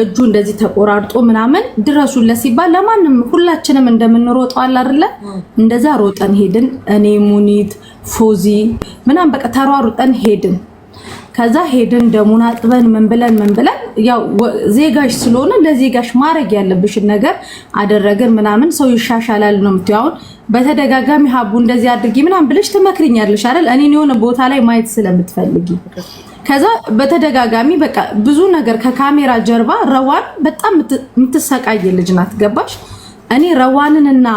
እጁ እንደዚህ ተቆራርጦ ምናምን ድረሱለት ሲባል ለማንም ሁላችንም እንደምንሮጠው አለ አይደለ? እንደዛ ሮጠን ሄድን። እኔ ሙኒት ፎዚ ምናምን በቃ ተሯሩጠን ሄድን። ከዛ ሄድን ደሙን አጥበን ምን ብለን ያው ዜጋሽ ስለሆነ ለዜጋሽ ማድረግ ያለብሽን ነገር አደረገን ምናምን ሰው ይሻሻላል ነው የምትይው። አሁን በተደጋጋሚ ሀቡ እንደዚህ አድርጊ ምናምን ብለሽ ትመክሪኛለሽ አይደል? እኔን የሆነ ቦታ ላይ ማየት ስለምትፈልጊ ከዛ በተደጋጋሚ በቃ ብዙ ነገር ከካሜራ ጀርባ ረዋን በጣም የምትሰቃይ ልጅ ናት። ገባሽ? እኔ ረዋንንና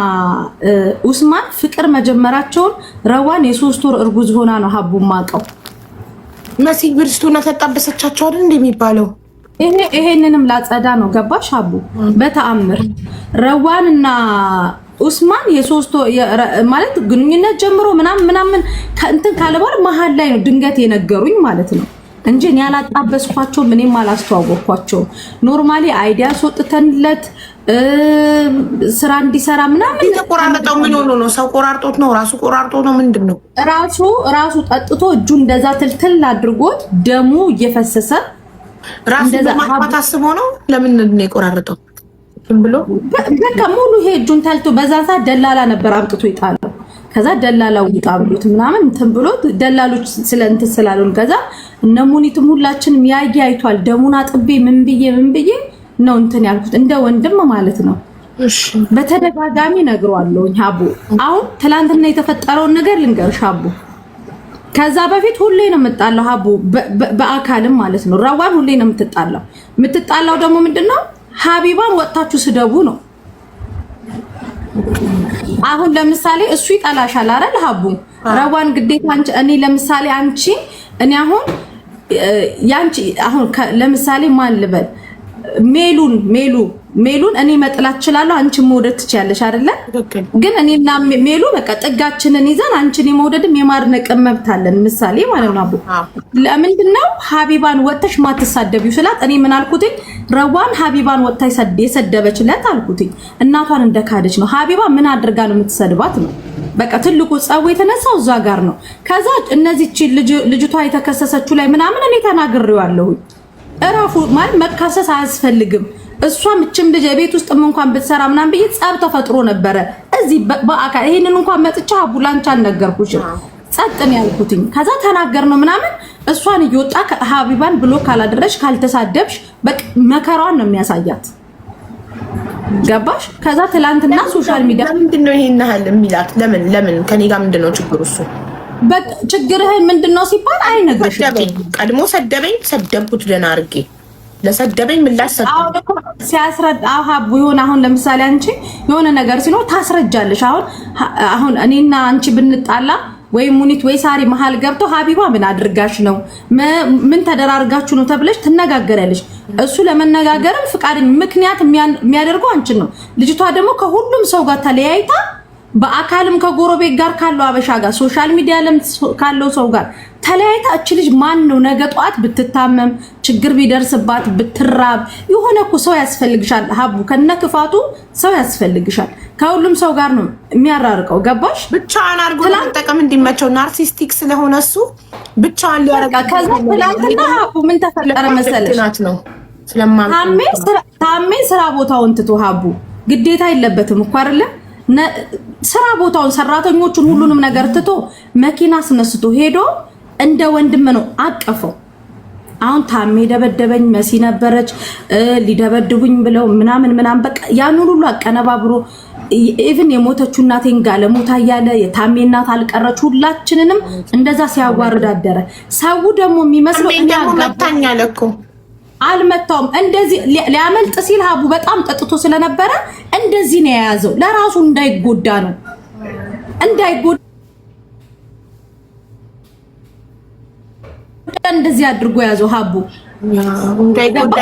ኡስማን ፍቅር መጀመራቸውን ረዋን የ3 ወር እርጉዝ ሆና ነው ሀቡ ማቀው። መሲ ብርስቱና ተጣበሰቻቸው አይደል እንደሚባለው? ይሄንንም ላጸዳ ነው። ገባሽ ሀቡ? በተአምር ረዋንና ኡስማን የ3 ማለት ግንኙነት ጀምሮ ምናምን ከእንትን ካለባር መሀል ላይ ነው ድንገት የነገሩኝ ማለት ነው እንጂ እኔ ያላጣበስኳቸው ምንም አላስተዋወቅኳቸው። ኖርማሊ አይዲያ ወጥተንለት ስራ እንዲሰራ ምናምን ተቆራረጠው። ምን ሆኖ ነው? ሰው ቆራርጦት ነው? ራሱ ቆራርጦ ነው? ምንድነው? ራሱ ጠጥቶ እጁ እንደዛ ትልትል አድርጎት ደሙ እየፈሰሰ ራሱ ለማጥፋት አስቦ ነው። ለምን ነው የቆራረጠው? ብሎ በቃ ሙሉ ይሄ እጁን ታልቶ በዛ ሰዓት ደላላ ነበር አምጥቶ ይጣለው። ከዛ ደላላው ውጣ ብሎት ምናምን እንትን ብሎት ደላሎች ስለንት ስላሉን ከዛ እነ ሙኒትም ሁላችንም ያየ አይቷል። ደሙን አጥቤ ምን ብዬ ነው እንትን ያልኩት እንደ ወንድም ማለት ነው። እሺ በተደጋጋሚ ነግሯለሁ ሀቡ። አሁን ትላንትና የተፈጠረውን ነገር ልንገርሽ ሀቡ። ከዛ በፊት ሁሌ ነው የምጣላው ሀቡ፣ በአካልም ማለት ነው። ረዋን ሁሌ ነው የምትጣላው ደግሞ ምንድነው ሀቢባን ወጣችሁ ስደቡ ነው። አሁን ለምሳሌ እሱ ይጣላሻል አይደል ሀቡ? ረዋን ግዴታ አንቺ እኔ ለምሳሌ አንቺ እኔ አሁን ያንቺ አሁን ለምሳሌ ማን ልበል ሜሉን እኔ መጥላት እችላለሁ፣ አንቺ መውደድ ትችያለሽ አይደለ? ግን እኔና ሜሉ በቃ ጥጋችንን ይዘን አንቺን የመውደድም የማድነቅ መብት አለን። ምሳሌ ማለት ነው አቡ። ለምንድነው ሀቢባን ወጥተሽ ማትሳደቢው ስላት እኔ ምን አልኩትኝ? ረዋን ሀቢባን ወጥታ የሰደበችለት አልኩትኝ እናቷን እንደካደች ነው። ሀቢባ ምን አድርጋ ነው የምትሰድባት ነው? በቃ ትልቁ ጸው የተነሳው እዛ ጋር ነው። ከዛ እነዚህች ልጅቷ የተከሰሰችው ላይ ምናምን እኔ ተናግሬዋለሁ። እራፉ ማለት መካሰስ አያስፈልግም። እሷም እችም ልጅ ቤት ውስጥ እንኳን ብትሰራ ምናምን ብዬ ጸብ ተፈጥሮ ነበረ እዚህ በአካል ይሄንን እንኳን መጥቻ አቡላንቻ ነገርኩሽ። ጸጥን ያልኩትኝ ከዛ ተናገር ነው ምናምን እሷን እየወጣ ሀቢባን ብሎ ካላደረሽ ካልተሳደብሽ በቃ መከራዋን ነው የሚያሳያት። ገባሽ? ከዛ ትላንትና ሶሻል ሚዲያ ምንድነው ይሄን ያህል የሚላት? ለምን ከኔ ጋር ምንድነው ችግሩ? እሱ በቃ ችግርህን ምንድነው ሲባል አይነግርሽም። ቀድሞ ሰደብኩት ደህና አድርጌ ለሰደበኝ ምላሽ ሰጠው ሲያስረዳ ሀቡ ይሆን። አሁን ለምሳሌ አንቺ የሆነ ነገር ሲኖር ታስረጃለሽ። አሁን እኔና አንቺ ብንጣላ ወይ ሙኒት ወይ ሳሪ መሃል ገብቶ ሀቢባ ምን አድርጋሽ ነው ምን ተደራርጋችሁ ነው ተብለሽ ትነጋገራለሽ። እሱ ለመነጋገርም ፍቃደኛ ምክንያት የሚያደርገው አንቺን ነው። ልጅቷ ደግሞ ከሁሉም ሰው ጋር ተለያይታ በአካልም ከጎረቤት ጋር ካለው አበሻ ጋር ሶሻል ሚዲያ ለም ካለው ሰው ጋር ተለያይታ እቺ ልጅ ማን ነው ነገ ጧት ብትታመም ችግር ቢደርስባት ብትራብ የሆነ እኮ ሰው ያስፈልግሻል ሀቡ። ከነክፋቱ ሰው ያስፈልግሻል። ከሁሉም ሰው ጋር ነው የሚያራርቀው። ገባሽ? ብቻዋን አርጎ ተጠቀም እንዲመቸው ናርሲስቲክ ስለሆነ እሱ ብቻዋን ሊያረጋ። ከዛ ትላንትና ሀቡ ምን ተፈጠረ መሰለሽ? ነው ታሜ ስራ ቦታውን ትቶ ሀቡ ግዴታ የለበትም እኮ አይደለ? ስራ ቦታውን ሰራተኞቹን ሁሉንም ነገር ትቶ መኪና አስነስቶ ሄዶ እንደ ወንድም ነው አቀፈው። አሁን ታሜ ደበደበኝ መሲ ነበረች ሊደበድቡኝ ብለው ምናምን በቃ ያን ሁሉ አቀነባብሮ ኢቭን የሞተችው እናቴን ጋለሞታ ያለ የታሜ እናት አልቀረች ሁላችንንም እንደዛ ሲያዋርድ አደረ። ሰው ደግሞ የሚመስለው መታኛለ እኮ አልመታውም። እንደዚህ ሊያመልጥ ሲል ሀቡ በጣም ጠጥቶ ስለነበረ እንደዚህ ነው የያዘው። ለራሱ እንዳይጎዳ ነው እንደዚህ አድርጎ ያዘው ሀቡ እንዳይጎዳ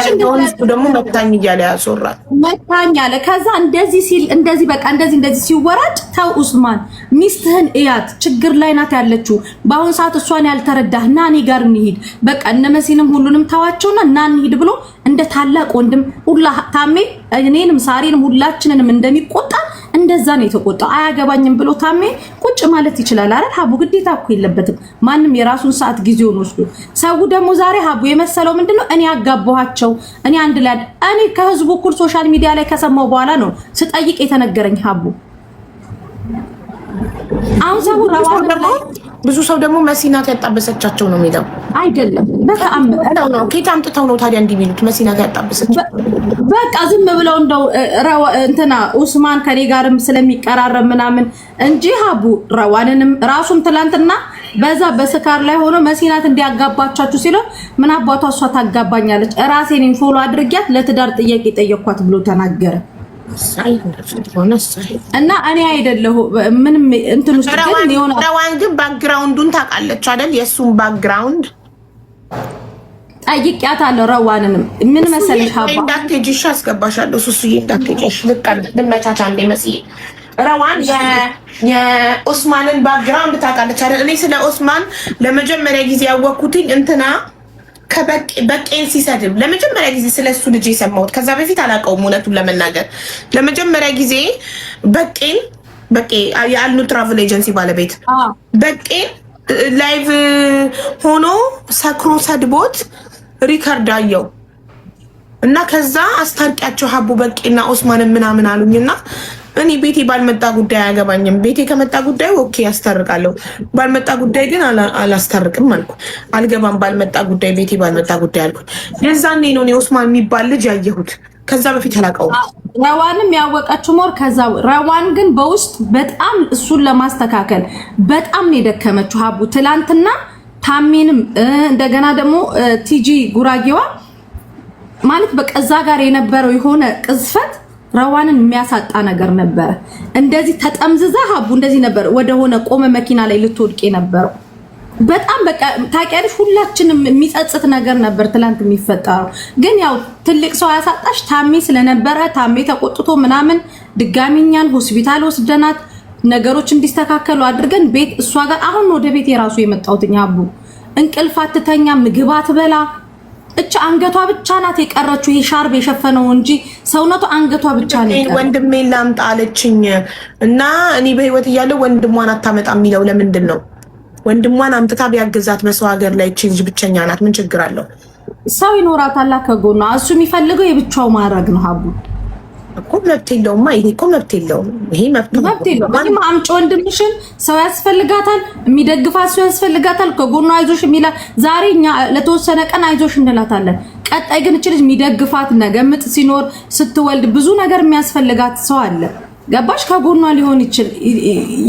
ደግሞ መታኝ እያለ ያሶራል መታኝ አለ። ከዛ እንደዚህ ሲል እንደዚህ በቃ እንደዚህ ሲወራጭ ተው ኡስማን ሚስትህን እያት ችግር ላይ ናት ያለችው በአሁን ሰዓት እሷን ያልተረዳህ ና እኔ ጋር እንሂድ በቃ እነ መሲንም ሁሉንም ተዋቸውና ና እንሂድ ብሎ እንደ ታላቅ ወንድም ሁላ ታሜ እኔንም ሳሪንም ሁላችንንም እንደሚቆጣ እንደዛ ነው የተቆጣው። አያገባኝም ብሎ ታሜ ቁጭ ማለት ይችላል አይደል? ሀቡ ግዴታ እኮ የለበትም። ማንም የራሱን ሰዓት ጊዜውን ወስዶ። ሰው ደግሞ ዛሬ ሀቡ የመሰለው ምንድነው እኔ አጋባኋቸው እኔ አንድ ላይ እኔ ከህዝቡ እኩል ሶሻል ሚዲያ ላይ ከሰማው በኋላ ነው ስጠይቅ የተነገረኝ ሀቡ። አሁን ሰው ብዙ ሰው ደግሞ መሲናት ያጣበሰቻቸው ነው የሚለው አይደለም። በተአምር ነው ከየት አምጥተው ነው ታዲያ እንዲህ የሚሉት? መሲናት ያጣበሰቻቸው በቃ ዝም ብለው እንደው እንትና ኡስማን ከኔ ጋርም ስለሚቀራረብ ምናምን እንጂ ሀቡ ረዋንንም ራሱም ትላንትና በዛ በስካር ላይ ሆኖ መሲናት እንዲያጋባቻችሁ ሲለው ምን አባቷ እሷ ታጋባኛለች ራሴን ፎሎ አድርጊያት ለትዳር ጥያቄ ጠየኳት ብሎ ተናገረ። እና እኔ አይደለሁ ምንም እንትን ውስጥ ግን የሆነ ረዋን ግን ባክግራውንዱን ታውቃለች አይደል? የሱን ባክግራውንድ ጠይቂያታለሁ። ረዋንንም ምን መሰለሽ ሀባ እንዳትሄጂሽ አስገባሻለሁ። ሱሱዬ እንዳትሄጂሽ ልመቻቻ እንደ መስዬ ረዋን የኦስማንን ባክግራውንድ ታውቃለች አይደል? እኔ ስለ ኦስማን ለመጀመሪያ ጊዜ ያወቅኩትኝ እንትና በቄን ሲሰድብ ለመጀመሪያ ጊዜ ስለሱ ልጅ የሰማሁት። ከዛ በፊት አላውቀውም እውነቱን ለመናገር። ለመጀመሪያ ጊዜ በቄ የአልኑ ትራቭል ኤጀንሲ ባለቤት በቄን ላይቭ ሆኖ ሰክሮ ሰድቦት ሪከርድ አየው እና ከዛ አስታርቂያቸው ሀቡ በቄና ኦስማንን ምናምን አሉኝና እኔ ቤቴ ባልመጣ ጉዳይ አያገባኝም። ቤቴ ከመጣ ጉዳይ ኦኬ ያስታርቃለሁ፣ ባልመጣ ጉዳይ ግን አላስታርቅም አልኩ። አልገባም ባልመጣ ጉዳይ ቤቴ ባልመጣ ጉዳይ አልኩ። የዛኔ ነው ኦስማን የሚባል ልጅ ያየሁት። ከዛ በፊት አላውቀውም። ረዋንም ያወቀችው ሞር ከዛ። ረዋን ግን በውስጥ በጣም እሱን ለማስተካከል በጣም ነው የደከመችው ሀቡ። ትላንትና ታሜንም እንደገና ደግሞ ቲጂ ጉራጌዋ ማለት በቃ እዛ ጋር የነበረው የሆነ ቅዝፈት ረዋንን የሚያሳጣ ነገር ነበር። እንደዚህ ተጠምዝዛ ሀቡ እንደዚህ ነበር ወደ ሆነ ቆመ መኪና ላይ ልትወድቅ የነበረው። በጣም በቃ ታውቂያለሽ ሁላችንም የሚጸጽት ነገር ነበር ትላንት የሚፈጠረው። ግን ያው ትልቅ ሰው ያሳጣሽ ታሜ ስለነበረ ታሜ ተቆጥቶ ምናምን ድጋሚኛን ሆስፒታል ወስደናት ነገሮች እንዲስተካከሉ አድርገን ቤት እሷ ጋር አሁን ወደ ቤት የራሱ የመጣሁት ሀቡ እንቅልፍ አትተኛ ምግብ አትበላ። እቺ አንገቷ ብቻ ናት የቀረችው ይሄ ሻርብ የሸፈነው እንጂ ሰውነቱ አንገቷ ብቻ ነው የቀረው። ወንድሜን ላምጣ አለችኝ እና እኔ በህይወት እያለሁ ወንድሟን አታመጣም የሚለው ለምንድን ነው? ወንድሟን አምጥታ ቢያገዛት በሰው ሀገር ላይ እቺ ልጅ ብቸኛ ናት፣ ምን ችግር አለው? ሰው ይኖራታል ከጎኗ። እሱ የሚፈልገው የብቻው ማድረግ ነው ሀቡ እኮ መብት የለውም። ይሄ እኮ መብት የለውም። ይሄ መብት የለውም። እኔማ አምጪ ወንድምሽን ሰው ያስፈልጋታል፣ የሚደግፋት ሰው ያስፈልጋታል፣ ከጎኗ አይዞሽ የሚላ ዛሬ እኛ ለተወሰነ ቀን አይዞሽ እንላታለን። ቀጣይ ግን እቺ ልጅ የሚደግፋት ነገ ምጥ ሲኖር ስትወልድ ብዙ ነገር የሚያስፈልጋት ሰው አለ። ገባሽ? ከጎኗ ሊሆን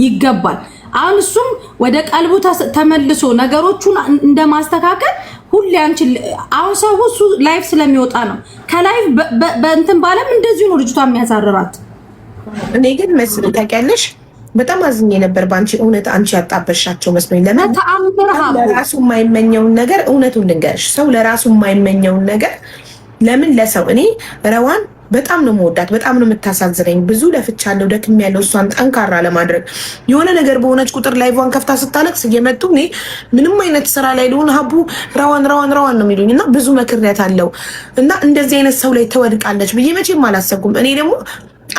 ይገባል። አሁን እሱም ወደ ቀልቡ ተመልሶ ነገሮቹን እንደማስተካከል ሁሌ አንቺ አሁን ሰው እሱ ላይፍ ስለሚወጣ ነው። ከላይፍ በእንትን ባለም እንደዚሁ ነው ልጅቷ የሚያሳርራት። እኔ ግን መስል ታውቂያለሽ በጣም አዝኜ ነበር ባንቺ። እውነት አንቺ ያጣበሻቸው መስሎኝ። ለምን ለራሱ የማይመኘውን ነገር እውነቱን ልንገርሽ፣ ሰው ለራሱ የማይመኘውን ነገር ለምን ለሰው እኔ ረዋን በጣም ነው መወዳት፣ በጣም ነው የምታሳዝነኝ። ብዙ ለፍቻለሁ፣ ደክሜያለሁ እሷን ጠንካራ ለማድረግ። የሆነ ነገር በሆነች ቁጥር ላይቫን ከፍታ ስታለቅስ እየመጡ እኔ ምንም አይነት ስራ ላይ ልሆን ሀቡ ረዋን ነው የሚሉኝ እና ብዙ መክሬያታለሁ። እና እንደዚህ አይነት ሰው ላይ ትወድቃለች ብዬ መቼም አላሰብኩም። እኔ ደግሞ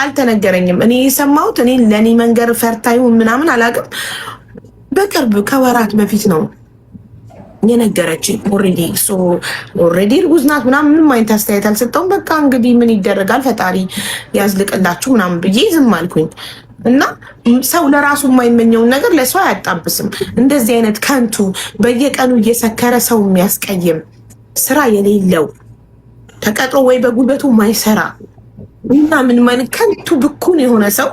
አልተነገረኝም። እኔ የሰማሁት እኔ ለእኔ መንገር ፈርታዩ ምናምን አላውቅም። በቅርብ ከወራት በፊት ነው የነገረች። ኦልሬዲ እርጉዝ ናት ምናምን ምንም አይነት አስተያየት አልሰጠውም። በቃ እንግዲህ ምን ይደረጋል ፈጣሪ ያዝልቅላችሁ ምናምን ብዬ ዝም አልኩኝ። እና ሰው ለራሱ የማይመኘውን ነገር ለሰው አያጣብስም። እንደዚህ አይነት ከንቱ በየቀኑ እየሰከረ ሰው የሚያስቀይም ስራ የሌለው ተቀጥሮ ወይ በጉልበቱ ማይሰራ እና ምን ማለት ከንቱ ብኩን የሆነ ሰው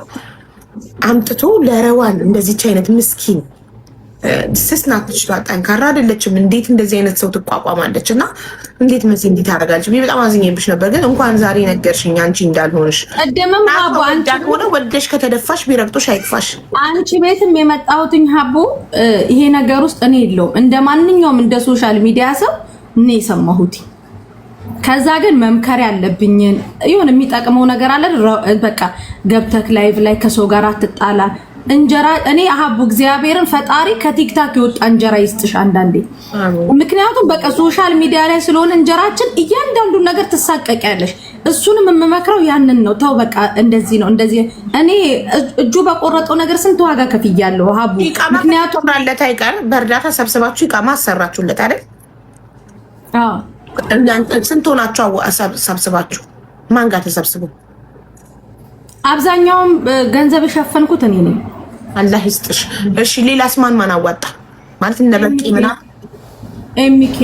አምጥቶ ለረዋን እንደዚች አይነት ምስኪን ስስናት ትችላል፣ ጠንካራ አይደለችም። እንዴት እንደዚህ አይነት ሰው ትቋቋማለች? እና እንዴት መሲ እንዴት ታደርጋለች? በጣም አዝኜብሽ ነበር። ግን እንኳን ዛሬ ነገርሽኝ አንቺ እንዳልሆንሽ። ቀደምም ሀቡ አንቺ ሆነ ወደሽ ከተደፋሽ ቢረግጦሽ አይጥፋሽ። አንቺ ቤትም የመጣሁትኝ ሀቡ ይሄ ነገር ውስጥ እኔ የለውም እንደ ማንኛውም እንደ ሶሻል ሚዲያ ሰው እኔ የሰማሁት። ከዛ ግን መምከር ያለብኝን ይሁን የሚጠቅመው ነገር አለ። በቃ ገብተክ ላይቭ ላይ ከሰው ጋር አትጣላ። እንጀራ እኔ አሃቡ እግዚአብሔርን ፈጣሪ ከቲክታክ የወጣ እንጀራ ይስጥሽ አንዳንዴ። ምክንያቱም በቃ ሶሻል ሚዲያ ላይ ስለሆነ እንጀራችን እያንዳንዱ ነገር ትሳቀቂያለሽ። እሱንም የምመክረው ያንን ነው። ተው በቃ እንደዚህ ነው እንደዚህ። እኔ እጁ በቆረጠው ነገር ስንት ዋጋ ከፍያለሁ አሃቡ። ምክንያቱም አለታ አይቀር በእርዳታ ሰብስባችሁ ይቃማ አሰራችሁለት አይደል? አዎ። ስንት ሆናችሁ ሰብስባችሁ? ማን ጋር ተሰብስቡ? አብዛኛውም ገንዘብ የሸፈንኩት እኔ ነኝ። አላህ ይስጥሽ። እሺ ሌላስ ማን አዋጣ? ማለት እነ በቂ ምና ኤሚኬ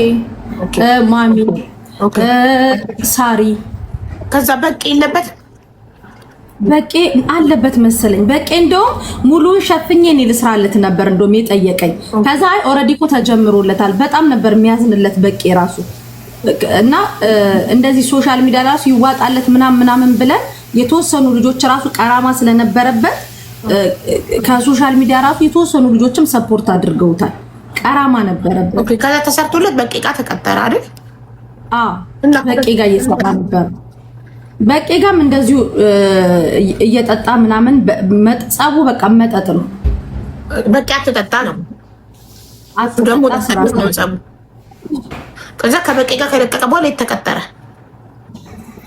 ማሚ ሳሪ። ከዛ በቂ የለበት በቂ አለበት መሰለኝ። በቂ እንደውም ሙሉን ሸፍኜ እኔ ልስራለት ነበር እንደውም የጠየቀኝ። ከዛ አይ ኦልሬዲ እኮ ተጀምሮለታል። በጣም ነበር የሚያዝንለት በቂ ራሱ እና እንደዚህ ሶሻል ሚዲያ ራሱ ይዋጣለት ምናምን ብለን የተወሰኑ ልጆች ራሱ ቀራማ ስለነበረበት ከሶሻል ሚዲያ ራሱ የተወሰኑ ልጆችም ሰፖርት አድርገውታል። ቀራማ ነበረበት። ኦኬ ከዛ ተሰርቶለት በቂቃ ተቀጠረ አይደል? አዎ በቂ ጋር እየሰራ ነበር። በቂ ጋርም እንደዚሁ እየጠጣ ምናምን መጥጻቡ በቃ መጠጥ ነው። በቂ አትጠጣ ነው ደግሞ ተሰራው። ከዛ ከበቂ ጋር ከለቀቀ በኋላ የተቀጠረ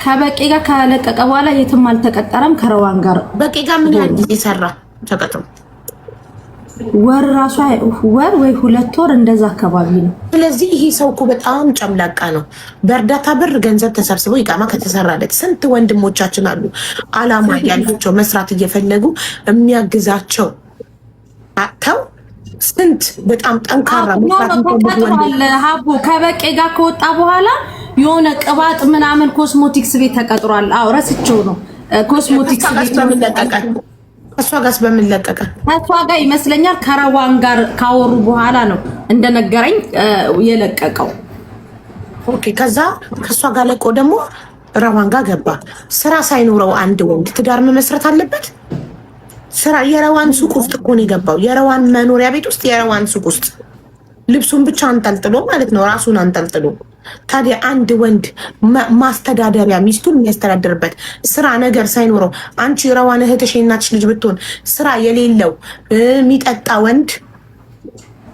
ከበቂ ጋር ከለቀቀ በኋላ የትም አልተቀጠረም። ከረዋን ጋር በቂ ጋር ምን ያህል ጊዜ ሰራ ተቀጥሮ? ወር ራሱ ወር ወይ 2 ወር እንደዛ አካባቢ ነው። ስለዚህ ይሄ ሰው እኮ በጣም ጨምላቃ ነው። በእርዳታ ብር ገንዘብ ተሰብስቦ ይቃማ ከተሰራለት ስንት ወንድሞቻችን አሉ አላማ ያላቸው መስራት እየፈለጉ የሚያግዛቸው አጥተው ስንት በጣም ጠንካራ ሀቡ ከበቂ ጋር ከወጣ በኋላ የሆነ ቅባት ምናምን ኮስሞቲክስ ቤት ተቀጥሯል። አዎ ረስቼው ነው። ኮስሞቲክስ ቤት በሚለቀቀ እሷ ጋር ይመስለኛል ከረዋን ጋር ካወሩ በኋላ ነው እንደነገረኝ የለቀቀው። ኦኬ ከዛ ከሷ ጋር ለቆ ደግሞ ረዋን ጋር ገባ። ስራ ሳይኖረው አንድ ወንድ ትዳር መመስረት አለበት? ስራ የረዋን ሱቅ ውስጥ እኮ ነው የገባው። የረዋን መኖሪያ ቤት ውስጥ የረዋን ሱቅ ውስጥ ልብሱን ብቻ አንጠልጥሎ ማለት ነው፣ ራሱን አንጠልጥሎ። ታዲያ አንድ ወንድ ማስተዳደሪያ ሚስቱን የሚያስተዳድርበት ስራ ነገር ሳይኖረው አንቺ ረዋን እህትሽ የእናትሽ ልጅ ብትሆን ስራ የሌለው የሚጠጣ ወንድ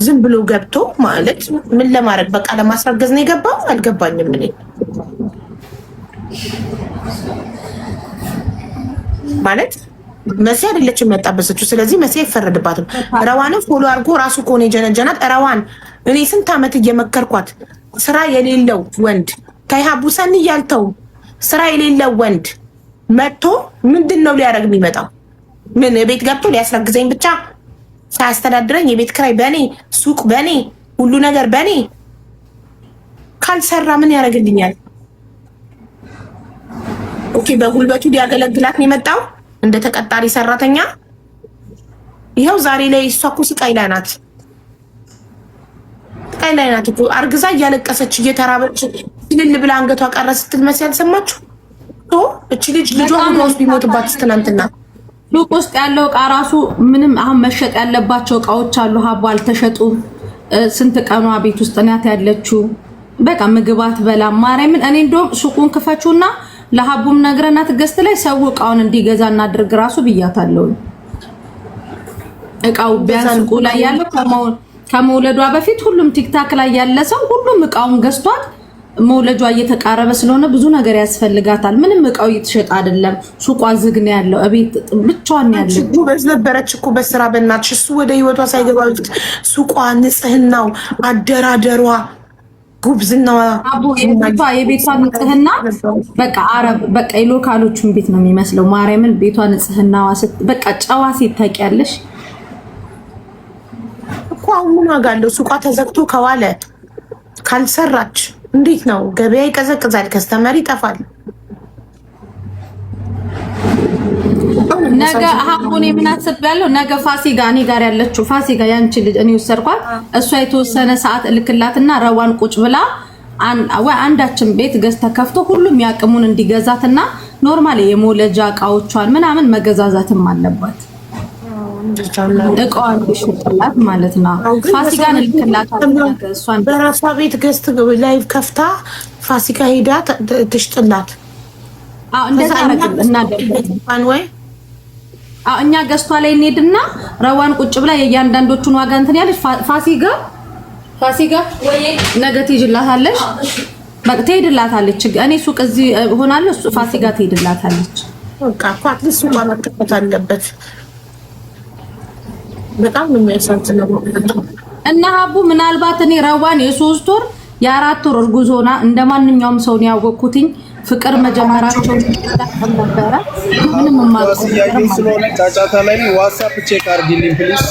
ዝም ብሎ ገብቶ ማለት ምን ለማድረግ በቃ ለማስረገዝ ነው የገባው? አልገባኝም እኔ ማለት መሲ አይደለችም ያጣበሰችው። ስለዚህ መሲ አይፈረድባትም። ረዋንም ፎሎ አድርጎ ራሱ ከሆነ የጀነጀናት ረዋን እኔ ስንት ዓመት እየመከርኳት ስራ የሌለው ወንድ ከይሃቡ ሰኒ ያልተው ስራ የሌለው ወንድ መጥቶ ምንድን ነው ሊያደርግ የሚመጣው? ምን ቤት ገብቶ ሊያስረግዘኝ ብቻ ሳያስተዳድረኝ የቤት ክራይ በኔ ሱቅ በኔ ሁሉ ነገር በኔ ካልሰራ ምን ያደርግልኛል? ኦኬ በጉልበቱ ሊያገለግላት ነው የመጣው እንደ ተቀጣሪ ሰራተኛ። ይኸው ዛሬ ላይ እሷ እኮ ስቃይ ላይ ናት። ስቃይ ላይ ናት እኮ አርግዛ እያለቀሰች እየተራበች ትልል ብላ አንገቷ ቀረ ስትል መሲ ያልሰማችሁ እቺ ልጅ ልጇ ውስጥ ቢሞትባት ትናንትና ሱቅ ውስጥ ያለው እቃ ራሱ ምንም አሁን መሸጥ ያለባቸው እቃዎች አሉ ሀቡ አልተሸጡም። ስንት ቀኗ ቤት ውስጥ ናት ያለችው። በቃ ምግብ አትበላም። ማርያምን እኔ እንደውም ሱቁን ክፈቹና ለሀቡም ነግረናት ገዝት ላይ ሰው እቃውን እንዲገዛ እናድርግ ራሱ ብያታለሁ። እቃው ቢያንስ ሱቁ ላይ ያለው ከመውለዷ በፊት ሁሉም ቲክታክ ላይ ያለ ሰው ሁሉም እቃውን ገዝቷት መውለጇ እየተቃረበ ስለሆነ ብዙ ነገር ያስፈልጋታል። ምንም እቃው እየተሸጠ አይደለም። ሱቋ ዝግ ነው ያለው። እቤት ብቻዋን ያለው ጉበዝ ነበረች እኮ በስራ በእናትሽ። እሱ ወደ ህይወቷ ሳይገባ በፊት ሱቋ፣ ንጽህናው፣ አደራደሯ፣ ጉብዝናዋ የቤቷ ንጽህና በቃ አረብ በቃ የሎካሎቹን ቤት ነው የሚመስለው። ማርያምን ቤቷ ንጽህናዋ በቃ ጨዋ ሴት ታውቂያለሽ እኮ። አሁን ምን ዋጋ አለው ሱቋ ተዘግቶ ከዋለ ካልሰራች? እንዴት ነው ገበያ ይቀዘቅዛል፣ ከስተመር ይጠፋል። ነገ ሀቡን የምናስብ ያለው ነገ ፋሲካ እኔ ጋር ያለችው ፋሲካ ያንቺ ልጅ እኔ ወሰርኳት። እሷ የተወሰነ ሰዓት እልክላትና ረዋን ቁጭ ብላ አንዳችን ቤት ገዝታ ከፍቶ ሁሉም ያቅሙን እንዲገዛትና ኖርማል የሞለጃ እቃዎቿን ምናምን መገዛዛትም አለባት። እቃዋን ሽጥላት ማለት ነው። ፋሲካን እልክላት እሷን በራሷ ቤት ገዝት ላይቭ ከፍታ ፋሲካ ሄዳ ትሽጥላት። እንደዛ አረጋግጥ እና ደግሞ ወይ እኛ ገዝቷ ላይ እንሄድና ረዋን ቁጭ ብላ የእያንዳንዶቹን ዋጋ እንትን ያለች ፋሲካ ወይ ነገ ትይዥላታለሽ። በቃ ትሄድላታለች። እኔ ሱቅ እዚህ ሆናለሁ፣ ፋሲካ ትሄድላታለች። በቃ አትሊስት ማለከት አለበት። በጣም ነው የሚያሳዝነው። እና ሀቡ ምናልባት እኔ ረዋን የ3 ወር የ4 ወር እርጉዝ ሆና እንደማንኛውም ሰው ነው ያወቅኩትኝ። ፍቅር መጀመራቸው ነበረ። ምንም ማጥያቄ ስለሆነ ጫጫታ ላይ ዋትስአፕ ቼክ አድርጊልኝ ፕሊዝ።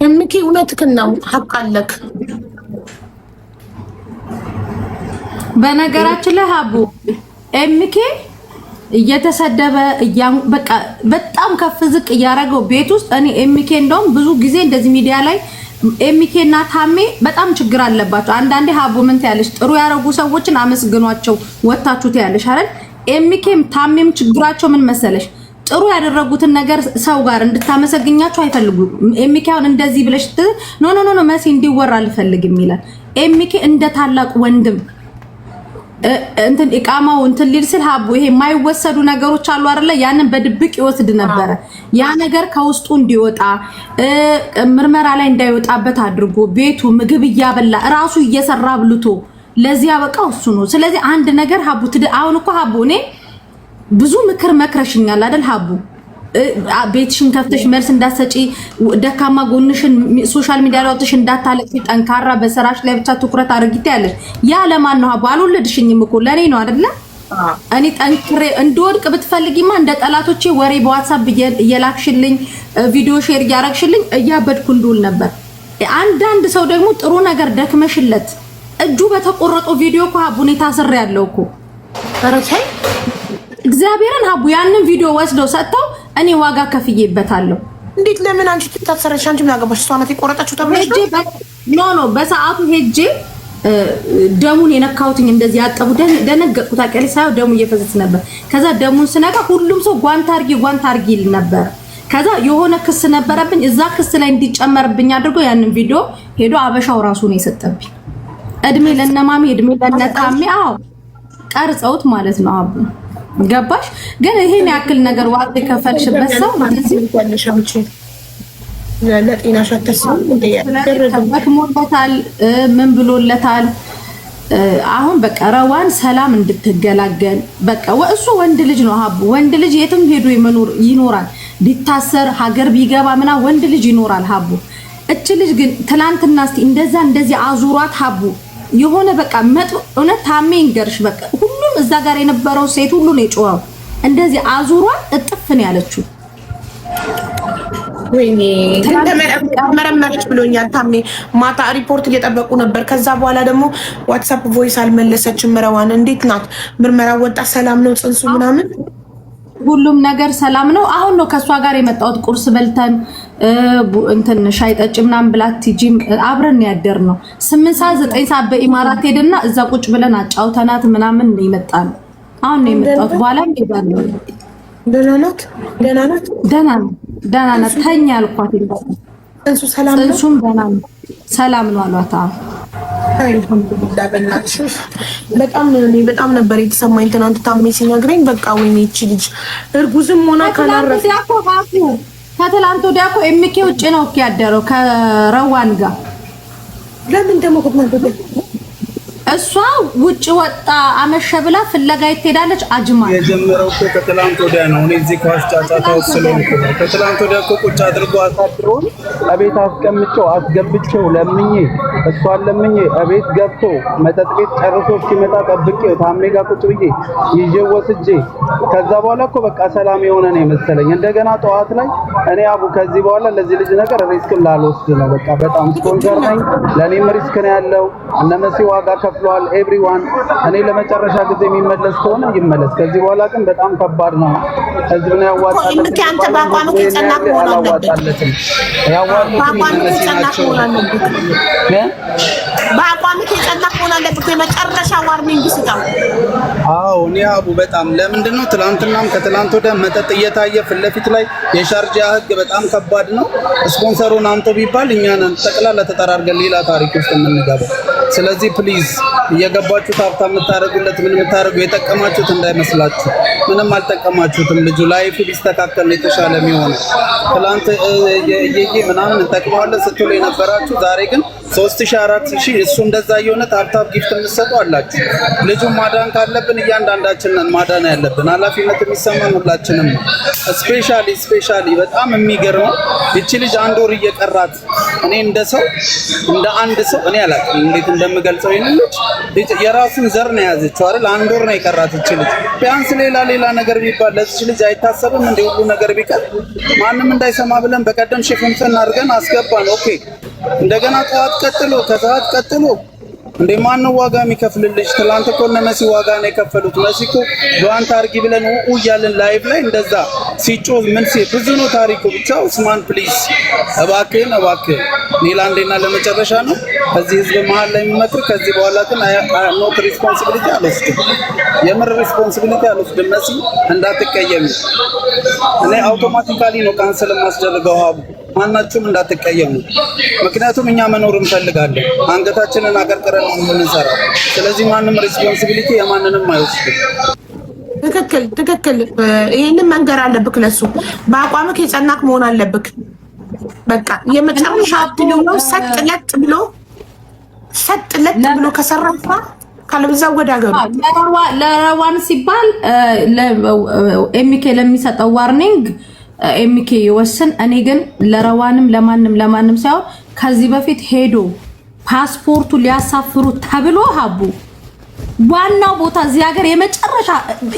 እምኬ እውነትህን ነው፣ ሀቅ አለክ። በነገራችን ላይ ሀቡ ኤምኬ እየተሰደበ በቃ በጣም ከፍ ዝቅ እያደረገው ቤት ውስጥ እኔ ኤምኬ እንደውም ብዙ ጊዜ እንደዚህ ሚዲያ ላይ ኤምኬ እና ታሜ በጣም ችግር አለባቸው። አንዳንዴ ሀቡ ምን ትያለሽ? ጥሩ ያደረጉ ሰዎችን አመስግኗቸው ወታችሁ ትያለሽ አይደል? ኤምኬም ታሜም ችግራቸው ምን መሰለሽ? ጥሩ ያደረጉትን ነገር ሰው ጋር እንድታመሰግኛቸው አይፈልጉም። ኤምኬ አሁን እንደዚህ ብለሽ ኖ መሲ እንዲወራ አልፈልግም ይላል። ኤምኬ እንደ ታላቅ ወንድም እንትን ኢቃማው እንትን ሊል ስል ሀቡ ይሄ የማይወሰዱ ነገሮች አሉ አይደለ? ያንን በድብቅ ይወስድ ነበረ። ያ ነገር ከውስጡ እንዲወጣ ምርመራ ላይ እንዳይወጣበት አድርጎ ቤቱ ምግብ እያበላ ራሱ እየሰራ ብልቶ ለዚህ ያበቃው እሱ ነው። ስለዚህ አንድ ነገር ሀቡ አሁን እኮ ሀቡ እኔ ብዙ ምክር መክረሽኛል አይደል ሀቡ? ቤትሽን ከፍተሽ መልስ እንዳትሰጪ፣ ደካማ ጎንሽን ሶሻል ሚዲያ ላይ ወጥተሽ እንዳታለቅሽ፣ ጠንካራ በስራሽ ላይ ብቻ ትኩረት አድርጊት ያለሽ። ያ ለማን ነው ሀቡ? አልወለድሽኝም እኮ ለኔ ነው አይደለ? እኔ ጠንክሬ እንድወድቅ ብትፈልጊማ እንደ ጠላቶቼ ወሬ በዋትስአፕ እየላክሽልኝ ቪዲዮ ሼር እያረግሽልኝ እያበድኩ እንድውል ነበር። አንዳንድ ሰው ደግሞ ጥሩ ነገር ደክመሽለት እጁ በተቆረጠው ቪዲዮ እኮ ሀቡ እኔ ታስሬያለሁ እኮ ፈረታይ እግዚአብሔርን ሀቡ ያንን ቪዲዮ ወስደው ሰጥተው እኔ ዋጋ ከፍዬበታለሁ። እንዴት ለምን አንቺ ትታሰረሽ? አንቺ ምን አገባሽ? እሷ ናት የቆረጠችው ተብለሽ ነው? ኖ በሰዓቱ ሄጄ ደሙን የነካሁትኝ እንደዚህ ያጠቡ ደነገጥኩ። ታውቂያለሽ ሳይሆን ደሙ እየፈሰሰ ነበር። ከዛ ደሙን ስነካ ሁሉም ሰው ጓንት አርጊ ይል ነበር። ከዛ የሆነ ክስ ነበረብኝ። እዛ ክስ ላይ እንዲጨመርብኝ አድርጎ ያንን ቪዲዮ ሄዶ አበሻው ራሱ ነው የሰጠብኝ። እድሜ ለነማሚ እድሜ ለነታሚ አዎ ቀርጸውት ማለት ነው ሀቡ ገባሽ? ግን ይሄን ያክል ነገር ዋጋ የከፈልሽበት ሰው ማለት ነው ለጤናሽ አተስም ተበክሞለታል። ምን ብሎለታል? አሁን በቃ ረዋን ሰላም እንድትገላገል በቃ እሱ ወንድ ልጅ ነው ሀቡ። ወንድ ልጅ የትም ሄዶ ይኖራል። ቢታሰር ሀገር ቢገባ ምና ወንድ ልጅ ይኖራል ሀቡ። እች ልጅ ግን ትላንትና እስቲ እንደዚህ አዙሯት ሀቡ የሆነ በቃ መጥፎ እውነት ታሜ ይንገርሽ በቃ ሁሉም እዛ ጋር የነበረው ሴት ሁሉ ነው የጮኸው። እንደዚህ አዙሯት እጥፍ ነው ያለችው። ወይኔ መረመረች ብሎኛል ታሜ። ማታ ሪፖርት እየጠበቁ ነበር። ከዛ በኋላ ደግሞ ዋትስአፕ ቮይስ አልመለሰችም። ረዋን እንዴት ናት? ምርመራ ወጣ፣ ሰላም ነው ጽንሱ ምናምን ሁሉም ነገር ሰላም ነው። አሁን ነው ከሷ ጋር የመጣሁት። ቁርስ በልተን እንትን ሻይ ጠጭ ምናምን ብላት ቲጂም አብረን ያደር ነው 8 ሰዓት 9 ሰዓት በኢማራት ሄደና እዛ ቁጭ ብለን አጫውተናት ምናምን ነው የመጣን። አሁን ነው የመጣሁት። በኋላ እንሄዳለን። ደህና ናት። ተኛ አልኳት። ጽንሱ ሰላም ነው። ጽንሱም ሰላም ነው አሏት። በጣም ነበር የተሰማኝ ትናንት ታሜ ሲነግረኝ። በቃ ወይኔ ይቺ ልጅ እርጉዝም ሆና ካላረፈ ከትላንት ወዲያ እኮ ኤምኬ ውጭ ነው እኮ ያደረው ከረዋን ጋር። ለምን ደግሞ እሷ ውጭ ወጣ አመሸ ብላ ፍለጋ ትሄዳለች። አጅማ የጀመረው እኮ ከትላንት ወዲያ ነው። እኔ እዚህ ኳስ ጫጫታ ስለሆንኩ ነው። ከትላንት ወዲያ እኮ ቁጭ አድርጎ አሳድሮን እቤት አስቀምጬው አስገብቼው ለምኜ እሷን ለምኜ እቤት ገብቶ መጠጥ ቤት ጨርሶ እስኪመጣ ጠብቄው ታሜ ጋር ቁጭ ብዬ ይዤው ወስጄ ከዛ በኋላ እኮ በቃ ሰላም የሆነ ነው የመሰለኝ። እንደገና ጠዋት ላይ እኔ አቡ ከዚህ በኋላ ለዚህ ልጅ ነገር ሪስክም ላልወስድ ነው። በቃ በጣም ስፖንሰር ነኝ፣ ለኔም ሪስክ ነው ያለው። እነመሲ ዋጋ ከፍሏል ኤቭሪዋን። እኔ ለመጨረሻ ጊዜ የሚመለስ ከሆነ ይመለስ። ከዚህ በኋላ ግን በጣም ከባድ ነው። ህዝብ ነው ያዋጣለት። አንተ በአቋምህ የጸናህ መሆን አለበት። በአቋምህ የጸናህ መሆን አለበት። የመጨረሻ ዋርኒንግ ስጠው። አዎ እኔ አቡ በጣም ለምንድን ነው ትላንትናም ከትላንት ወዲያ መጠጥ እየታየ ፊት ለፊት ላይ የሻርጃ ህግ በጣም ከባድ ነው። ስፖንሰሩን አምጡ ቢባል እኛን ጠቅላላ ተጠራርገን ሌላ ታሪክ ውስጥ የምንገባው። ስለዚህ ፕሊዝ እየገባችሁ ታብታ የምታደርጉለት ምን የምታደርጉ የጠቀማችሁት እንዳይመስላችሁ። ምንም አልጠቀማችሁትም። ልጁ ላይፍ ቢስተካከል የተሻለ የሚሆነው ትላንት የየ ምናምን እንጠቅመዋለን ስትሉ የነበራችሁ ዛሬ ግን 3000 4000 እሱ እንደዛ እየሆነ ታብታብ ጊፍት የምትሰጡ አላችሁ። ልጁን ማዳን ካለብን እያንዳንዳችንን ማዳን ያለብን ኃላፊነት የሚሰማን ሁላችንም ነው። ስፔሻሊ በጣም የሚገርመው እቺ ልጅ አንድ ወር እየቀራት እኔ እንደ አንድ ሰው እኔ አላውቅም እንዴት እንደምገልጸው። ይሄን ልጅ የራሱን ዘር ነው ያዘችው አይደል? አንድ ወር ነው የቀራት እቺ ልጅ። ቢያንስ ሌላ ነገር ቢባል ለዚህ ልጅ አይታሰብም እንደ ሁሉ ነገር ቢቀር ማንም እንዳይሰማ ብለን በቀደም ሽፍንፍን አድርገን አስገባን። ኦኬ እንደገና ጠዋት ቀጥሎ ከሰዓት ቀጥሎ እንደ ማን ዋጋ የሚከፍልልሽ? ትላንት እኮ እነ መሲ ዋጋ ነው የከፈሉት። መሲ እኮ ዱአን ታርጊ ብለን እያልን ላይቭ ላይ እንደዛ ሲጮህ ምን ሲል ብዙ ነው ታሪኩ። ብቻ ኡስማን ፕሊዝ እባክህን እኔ ለአንዴና ለመጨረሻ ነው ከዚህ ህዝብ መሀል ላይ የሚመክር። ከዚህ በኋላ ግን ኖት ሪስፖንሲቢሊቲ አልወስድም፣ የምር ሪስፖንሲቢሊቲ አልወስድም። መሲ እንዳትቀየሚ። እኔ አውቶማቲካሊ ነው ካንሰል ማስደርገው ሀቡ ማናችሁም እንዳትቀየሙ። ምክንያቱም እኛ መኖር እንፈልጋለን። አንገታችንን አቀርቅረን ነው የምንሰራው። ስለዚህ ማንም ሪስፖንሲቢሊቲ የማንንም አይወስድም። ትክክል። ይሄንን መንገር አለብክ። ለሱ በአቋምክ የጸናክ መሆን አለብክ። በቃ የመጨረሻ አድሎ ነው። ሰጥ ለጥ ብሎ ከሰራፋ ካለብዛ ወደ ሀገሩ ለረዋን ሲባል ኤምኬ ለሚሰጠው ዋርኒንግ ኤምኬ ይወስን። እኔ ግን ለረዋንም ለማንም ሳይሆን ከዚህ በፊት ሄዶ ፓስፖርቱ ሊያሳፍሩ ተብሎ ሀቡ ዋናው ቦታ እዚህ ሀገር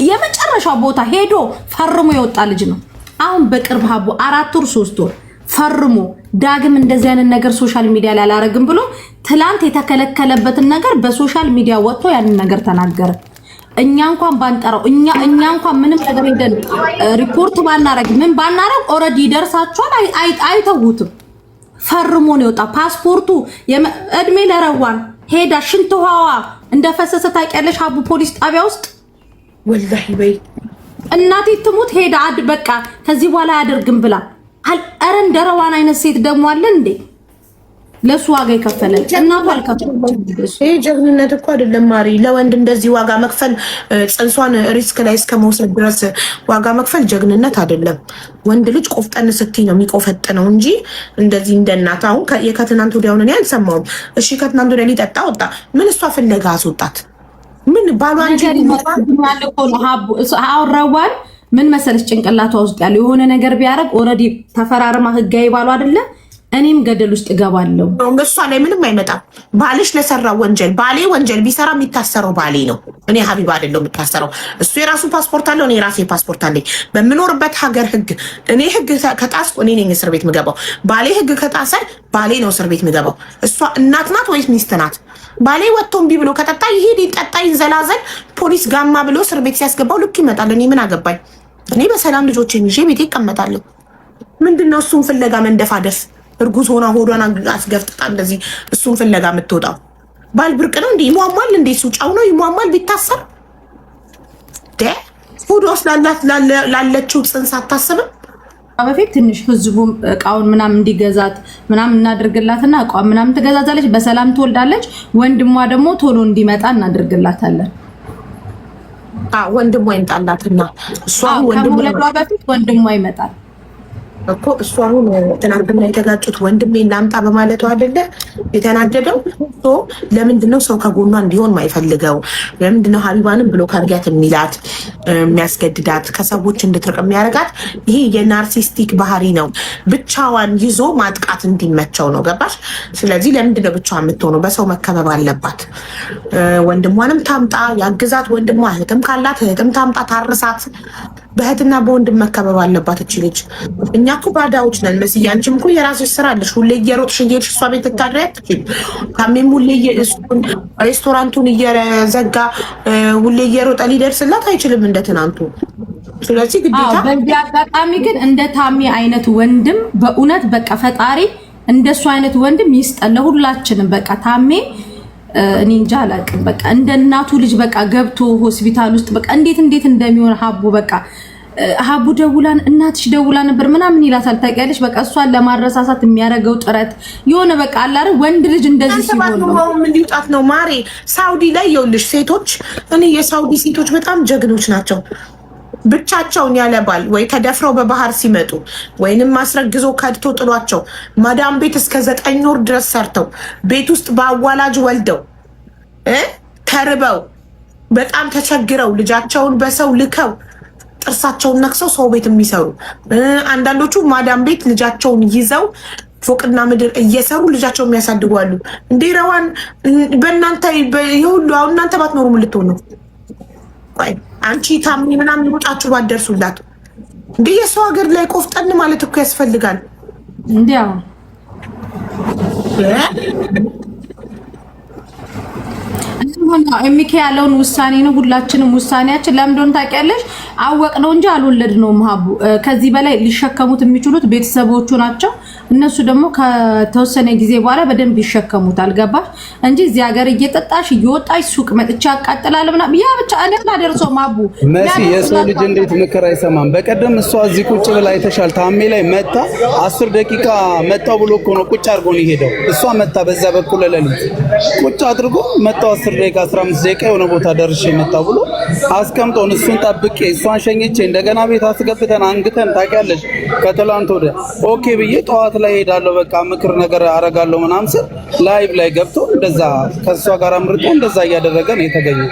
የመጨረሻው ቦታ ሄዶ ፈርሞ የወጣ ልጅ ነው። አሁን በቅርብ ሀቡ 4 ወር 3 ወር ፈርሞ ዳግም እንደዚህ አይነት ነገር ሶሻል ሚዲያ ላይ አላረግም ብሎ ትላንት የተከለከለበትን ነገር በሶሻል ሚዲያ ወጥቶ ያንን ነገር ተናገረ። እኛ እንኳን ባንጠራው እኛ እንኳን ምንም ነገር ሄደን ሪፖርት ባናረግ ምን ባናረግ ኦሬዲ ይደርሳቸዋል። አይተውትም። ፈርሞ ነው የወጣ ፓስፖርቱ። እድሜ ለረዋን ሄዳ ሽንት ውሃዋ እንደፈሰሰ ታውቂያለሽ ሀቡ ፖሊስ ጣቢያ ውስጥ ወላሂ በይ እናቴ ትሙት ሄዳ በቃ ከዚህ በኋላ አያደርግም ብላ አረ እንደ ረዋን አይነት ሴት ደግሞ አለ እንዴ? ለሱ ዋጋ ይከፈላል። እናቱ አልከፈለች። ይሄ ጀግንነት እኮ አይደለም ማሪ። ለወንድ እንደዚህ ዋጋ መክፈል ጽንሷን ሪስክ ላይ እስከመውሰድ ድረስ ዋጋ መክፈል ጀግንነት አይደለም። ወንድ ልጅ ቆፍጠን ስትይ ነው የሚቆፈጥነው እንጂ እንደዚህ እንደናት አሁን የከትናንት ወዲያውን እኔ አልሰማሁም። እሺ ከትናንት ወዲያ ሊጠጣ ወጣ። ምን እሷ ፍለጋ አስወጣት? ምን ባሏ እንጂ አውራዋን ምን መሰለሽ ጭንቅላቷ ውስጥ ያለው የሆነ ነገር ቢያደርግ ኦሬዲ ተፈራርማ ህጋዊ ባሏ አይደለ? እኔም ገደል ውስጥ እገባለሁ። እሷ ላይ ምንም አይመጣም። ባልሽ ለሰራው ወንጀል ባሌ ወንጀል ቢሰራ የሚታሰረው ባሌ ነው። እኔ ሀቢባ አይደለም የምታሰረው። እሱ የራሱ ፓስፖርት አለው፣ እኔ የራሴ ፓስፖርት አለኝ። በምኖርበት ሀገር ህግ እኔ ህግ ከጣስኩ እኔ ነኝ እስር ቤት ምገባው። ባሌ ህግ ከጣሰ ባሌ ነው እስር ቤት ምገባው። እሷ እናት ናት ወይስ ሚስት ናት? ባሌ ወጥቶ እምቢ ብሎ ከጠጣ ይሄድ ይጠጣ ይንዘላዘል፣ ፖሊስ ጋማ ብሎ እስር ቤት ሲያስገባው ልክ ይመጣል። እኔ ምን አገባኝ? እኔ በሰላም ልጆቼን ይዤ ቤቴ እቀመጣለሁ። ምንድነው እሱን ፍለጋ መንደፋደፍ? እርጉዝ ሆና ሆዷን አስገፍጥጣ እንደዚህ እሱን ፍለጋ የምትወጣው ባል ብርቅ ነው እንዴ? ይሟሟል እንዴ? እሱ ጫው ነው ይሟሟል። ቢታሰር ሆዷ ውስጥ ላለችው ጽንስ አታስብም? በፊት ትንሽ ህዝቡም እቃውን ምናምን እንዲገዛት ምናምን እናደርግላትና እቃውን ምናምን ትገዛዛለች፣ በሰላም ትወልዳለች። ወንድሟ ደግሞ ቶሎ እንዲመጣ እናደርግላታለን። ወንድሟ ይምጣላትና እሷ ከመውለዷ በፊት ወንድሟ ይመጣል። እኮ እሱ አሁን ትናንትና የተጋጩት ወንድሜ እናምጣ በማለቱ አይደለ የተናደደው። ለምንድነው ሰው ከጎኗ እንዲሆን ማይፈልገው? ለምንድነው ሀቢባንም ብሎ ካርጊያት የሚላት የሚያስገድዳት ከሰዎች እንድትርቅ የሚያደርጋት? ይሄ የናርሲስቲክ ባህሪ ነው። ብቻዋን ይዞ ማጥቃት እንዲመቸው ነው። ገባሽ? ስለዚህ ለምንድነው ብቻዋን የምትሆነው? በሰው መከበብ አለባት። ወንድሟንም ታምጣ ያግዛት። ወንድሟ እህትም ካላት እህትም ታምጣ ታርሳት። በእህትና በወንድም መከበብ አለባት እቺ ልጅ። እኛ እኮ ባዳዎች ነን። መስዬ አንቺም እኮ የራስሽ ስራ አለሽ። ሁሌ እየሮጥሽ እየሄድሽ እሷ ቤት ትታድሪያት። ታሜም ሁሌ ሬስቶራንቱን እየዘጋ ሁሌ እየሮጠ ሊደርስላት አይችልም እንደ ትናንቱ። ስለዚህ ግዴታ በዚህ አጋጣሚ ግን እንደ ታሜ አይነት ወንድም በእውነት በቃ ፈጣሪ እንደሱ አይነት ወንድም ይስጠን ለሁላችንም። በቃ ታሜ እኔ እንጃ አላውቅም። በቃ እንደ እናቱ ልጅ በቃ ገብቶ ሆስፒታል ውስጥ በቃ እንዴት እንደሚሆን ሀቡ በቃ ሀቡ ደውላን እናትሽ ደውላ ነበር ምናምን ይላታል። ታውቂያለሽ በቃ እሷን ለማረሳሳት የሚያደርገው ጥረት የሆነ በቃ አላረ ወንድ ልጅ እንደዚህ ሲሆን ነው ምን ሊውጣት ነው ማሬ። ሳውዲ ላይ ይኸውልሽ ሴቶች እኔ የሳውዲ ሴቶች በጣም ጀግኖች ናቸው። ብቻቸውን ያለባል ወይ ተደፍረው በባህር ሲመጡ ወይንም ማስረግዞ ከድቶ ጥሏቸው ማዳም ቤት እስከ 9 ወር ድረስ ሰርተው ቤት ውስጥ በአዋላጅ ወልደው ተርበው በጣም ተቸግረው ልጃቸውን በሰው ልከው ጥርሳቸውን ነክሰው ሰው ቤት የሚሰሩ አንዳንዶቹ ማዳም ቤት ልጃቸውን ይዘው ፎቅና ምድር እየሰሩ ልጃቸውን የሚያሳድጉ አሉ። እንዴ ረዋን በእናንተ ይሁሉ አሁን እናንተ ባትኖሩ ምን ልትሆኑ ነው? አንቺ ታሚ ምናምን ወጣችሁ ባደርሱላት እንዴ? የሰው ሀገር ላይ ቆፍጠን ማለት እኮ ያስፈልጋል። እንዴው ኤሚኬ ያለውን ውሳኔ ነው። ሁላችንም ውሳኔያችን ለምን እንደሆነ ታውቂያለሽ? አወቅነው እንጂ አልወለድነውም። ሀቡ ከዚህ በላይ ሊሸከሙት የሚችሉት ቤተሰቦቹ ናቸው። እነሱ ደግሞ ከተወሰነ ጊዜ በኋላ በደንብ ይሸከሙታል። ገባሽ? እንጂ እዚህ ሀገር እየጠጣሽ እየወጣሽ ሱቅ መጥቻ ያቃጥላል ምናምን ያ ብቻ እኔ አላደርሰው። ማቡ መሲ የሰው ልጅ እንዴት ምክር አይሰማም? በቀደም እሷ እዚህ ቁጭ ብላ አይተሻል። ታሜ ላይ መጣ 10 ደቂቃ መጣው ብሎ እኮ ነው ቁጭ አድርጎ ነው የሄደው። እሷ መጣ በዛ በኩል ለሊት ቁጭ አድርጎ መጣው 10 ደቂቃ 15 ደቂቃ የሆነ ቦታ ደርሼ መጣው ብሎ አስቀምጦን እሱን ጠብቄ እሷን ሸኝቼ እንደገና ቤት አስገብተን አንግተን ታውቂያለሽ። ከትላንት ወደ ኦኬ ብዬ ጠዋት ላይ ሄዳለሁ በቃ ምክር ነገር አረጋለሁ ምናምን ስል ላይቭ ላይ ገብቶ እንደዛ ከሷ ጋር አምርጦ እንደዛ እያደረገ ነው የተገኘው።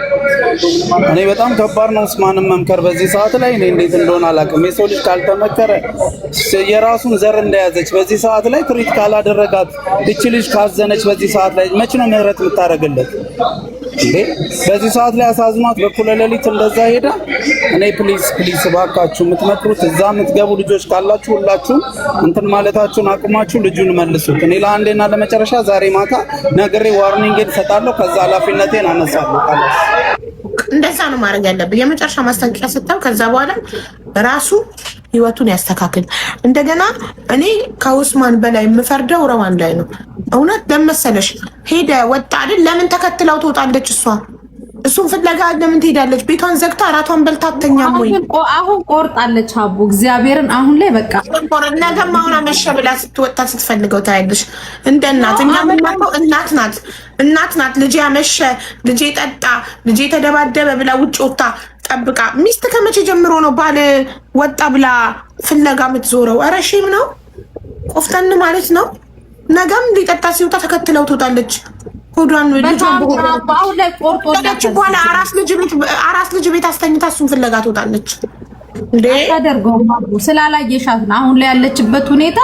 እኔ በጣም ከባድ ነው ኡስማንን መምከር በዚህ ሰዓት ላይ። እኔ እንዴት እንደሆነ አላውቅም። የሰው ልጅ ካልተመከረ የራሱን ዘር እንደያዘች በዚህ ሰዓት ላይ ትሪት ካላደረጋት እቺ ልጅ ካዘነች በዚህ ሰዓት ላይ መች ነው ምህረት የምታደርግለት እንዴ? በዚህ ሰዓት ላይ አሳዝኗት በኩለ ሌሊት እንደዛ ሄዳ። እኔ ፕሊዝ ባካችሁ የምትመክሩት እዛ የምትገቡ ልጆች ካላችሁ ሁላችሁም እንትን ማለታችሁን አቁማችሁ ልጁን መልሱት። እኔ ለአንዴና ለመጨረሻ ዛሬ ማታ ነግሬ ዋርኒንግ እሰጣለሁ። ከዛ ኃላፊነቴን አነሳለሁ። እንደዛ ነው ማድረግ ያለብን። የመጨረሻ ማስጠንቀቂያ ሰጥተው ከዛ በኋላ ራሱ ህይወቱን ያስተካክል። እንደገና እኔ ከኡስማን በላይ የምፈርደው ረዋን ላይ ነው። እውነት ለመሰለሽ ሄደ ወጣ አይደል? ለምን ተከትለው ትወጣለች? እሱን ፍለጋ ለምን ትሄዳለች? ቤቷን ዘግታ እራቷን በልታ አትተኛም ወይ? አሁን ቆርጣለች ሀቡ እግዚአብሔርን። አሁን ላይ በቃ ነገም አሁን መሸ ብላ ስትወጣ ስትፈልገው ታያለሽ። እንደ እናት እኛ የምናውቀው እናት ናት። ልጄ አመሸ፣ ልጄ ጠጣ፣ ልጄ ተደባደበ ብላ ውጭ ወጣ ጠብቃ። ሚስት ከመቼ ጀምሮ ነው ባል ወጣ ብላ ፍለጋ የምትዞረው? ኧረ ሺም ነው። ቆፍጠን ማለት ነው። ነገም ሊጠጣ ሲወጣ ተከትለው ትወጣለች። ሆዷን አሁን ላይ ቆርጦለች። በኋላ አራስ ልጅ ቤት አስተኝታ እሱን ፍለጋ ትወጣለች። አታደርገውም ስላላየሻት ነው። አሁን ላይ ያለችበት ሁኔታ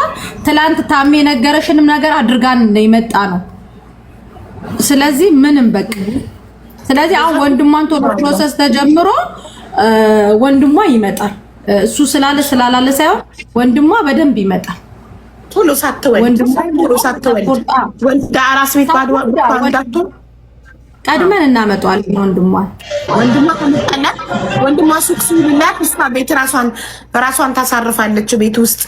ትላንት ታሜ ነገረሽንም ነገር አድርጋን የመጣ ነው። ስለዚህ ምንም በቃ ስለዚህ አሁን ወንድሟን ቶሎ ፕሮሰስ ተጀምሮ ወንድሟ ይመጣል። እሱ ስላላለ ሳይሆን ወንድሟ በደንብ ይመጣል። ቶሎ ሳትወልድ ወልዳ አራስ ቤት ባዶ ቀድመን እናመጣዋለን። ወንድሟ ከመጣላት ወንድሟ ሱቅ ሲውልላት እሷ ቤት ራሷን ታሳርፋለች። ቤት ውስጥ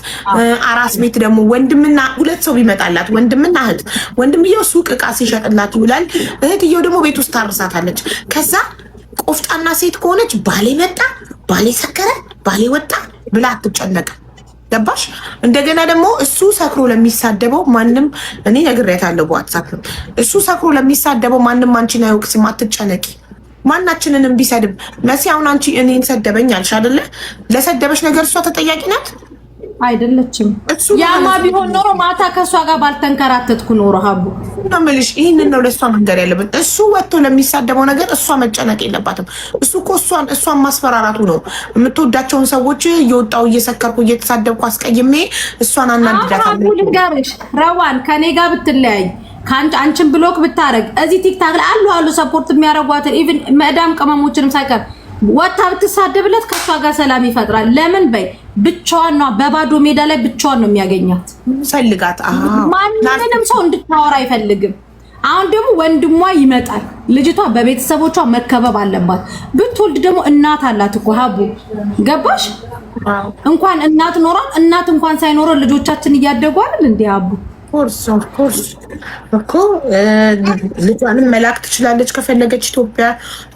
አራስ ቤት ደግሞ ወንድምና ሁለት ሰው ቢመጣላት ወንድምና እህት፣ ወንድምየው ሱቅ እቃ ሲሸጥላት ይውላል። እህትየው ደግሞ ቤት ውስጥ ታርሳታለች። ከዛ ቆፍጣና ሴት ከሆነች ባሌ መጣ፣ ባሌ ሰከረ፣ ባሌ ወጣ ብላ አትጨነቅም። ገባሽ? እንደገና ደግሞ እሱ ሰክሮ ለሚሳደበው ማንም እኔ ነግሬያታለሁ በዋትሳፕ ነው። እሱ ሰክሮ ለሚሳደበው ማንም አንቺን አይወቅስም፣ አትጨነቂ። ማናችንንም ቢሰድብ መሲ አሁን አንቺ እኔን ሰደበኝ አልሽ አይደለ? ለሰደበሽ ነገር እሷ ተጠያቂ ናት። አይደለችም። ያማ ቢሆን ኖሮ ማታ ከሷ ጋር ባልተንከራተትኩ ኖሮ ሀቡ ምንሽ ይሄንን ነው ለሷ መንገር ያለብን። እሱ ወጥቶ ለሚሳደበው ነገር እሷ መጨነቅ የለባትም። እሱ እኮ እሷን ማስፈራራቱ ነው። የምትወዳቸውን ሰዎች እየወጣው እየሰከርኩ እየተሳደብኩ አስቀይሜ እሷን አናድዳታለሁ። ልንገርሽ ረዋን ከኔ ጋር ብትለያይ አንቺን ብሎክ ብታረግ እዚህ ቲክታክ ላይ አሉ ሰፖርት የሚያረጓት ኢቭን መዳም ቅመሞችንም ሳይቀር ወጣ ብትሳደብለት ከሷ ጋር ሰላም ይፈጥራል። ለምን በይ ብቻዋን ነው፣ በባዶ ሜዳ ላይ ብቻዋን ነው የሚያገኛት። ፈልጋት ማንንም ሰው እንድታወራ አይፈልግም። አሁን ደግሞ ወንድሟ ይመጣል። ልጅቷ በቤተሰቦቿ መከበብ አለባት። ብትወልድ ደግሞ እናት አላት እኮ ሀቡ ገባሽ? እንኳን እናት ኖሯት እናት እንኳን ሳይኖረው ልጆቻችን እያደጉ አይደል እንዴ ሀቡ? ኮርስ እኮ ልጇንም መላክ ትችላለች ከፈለገች ኢትዮጵያ።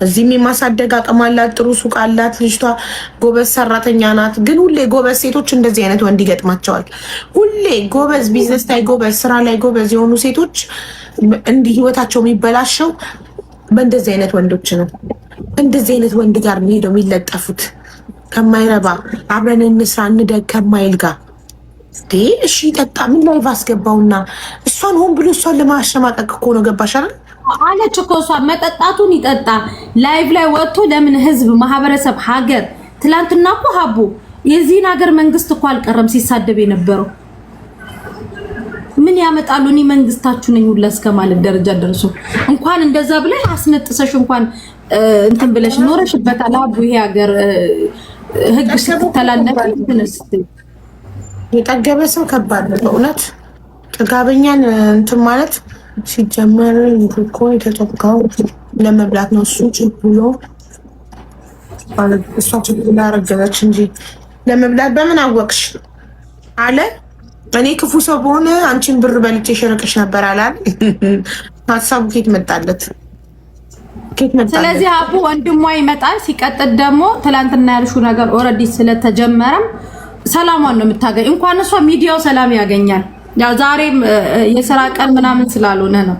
እዚህም የማሳደግ አቅም አላት። ጥሩ ሱቅ አላት ልጅቷ። ጎበዝ ሰራተኛ ናት። ግን ሁሌ ጎበዝ ሴቶች እንደዚህ አይነት ወንድ ይገጥማቸዋል። ሁሌ ጎበዝ ቢዝነስ ላይ ጎበዝ፣ ስራ ላይ ጎበዝ የሆኑ ሴቶች እንዲህ ህይወታቸው የሚበላሸው በእንደዚህ አይነት ወንዶች ነው። እንደዚህ አይነት ወንድ ጋር ሄደው የሚለጠፉት ከማይረባ አብረን እንስራ እንደግ ከማይል ጋር እሺ ጠጣ ምን ላይ ባስገባውና እሷን ሆን ብሎ እሷን ለማሸማቀቅ እኮ ነው። ገባሽ አይደል አለች እኮ እሷ መጠጣቱን ይጠጣ ላይቭ ላይ ወጥቶ ለምን ህዝብ ማህበረሰብ ሀገር ትላንትና እኮ ሀቡ የዚህን ሀገር መንግስት እኮ አልቀረም ሲሳደብ የነበረው ምን ያመጣሉ? እኔ መንግስታችሁ ነኝ ሁላ እስከማለት ደረጃ ደርሶ እንኳን እንደዛ ብለሽ አስነጥሰሽ እንኳን እንትን ብለሽ ኖረሽበታል ሀቡ። ይሄ ሀገር ህግ ስትተላለፍ ትንስ የጠገበ ሰው ከባድ ነው በእውነት። ጥጋበኛን እንትን ማለት ሲጀመር እኮ የተጠጋው ለመብላት ነው። እሱ ችግሎ እሷ ችግሎ አረገዘች እንጂ ለመብላት በምን አወቅሽ አለ። እኔ ክፉ ሰው በሆነ አንቺን ብር በልጬ ሸርቅሽ ነበር አላል። ሀሳቡ ኬት መጣለት? ስለዚህ አቡ ወንድሟ ይመጣል። ሲቀጥል ደግሞ ትላንትና ያልሽው ነገር ኦልሬዲ ስለተጀመረም ሰላሟን ነው የምታገኝ። እንኳን እሷ ሚዲያው ሰላም ያገኛል። ያው ዛሬም የሥራ ቀን ምናምን ስላልሆነ ነው።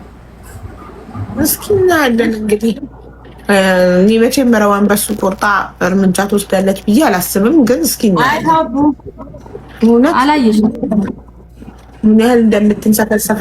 እስኪ እናያለን እንግዲህ። እኔ መጀመሪያዋን በሱ ቆርጣ እርምጃ ትወስዳለች ብዬ አላስብም፣ ግን እስኪ እናያለን። አላየሽም ምን ያህል እንደምትንሰፈሰፍ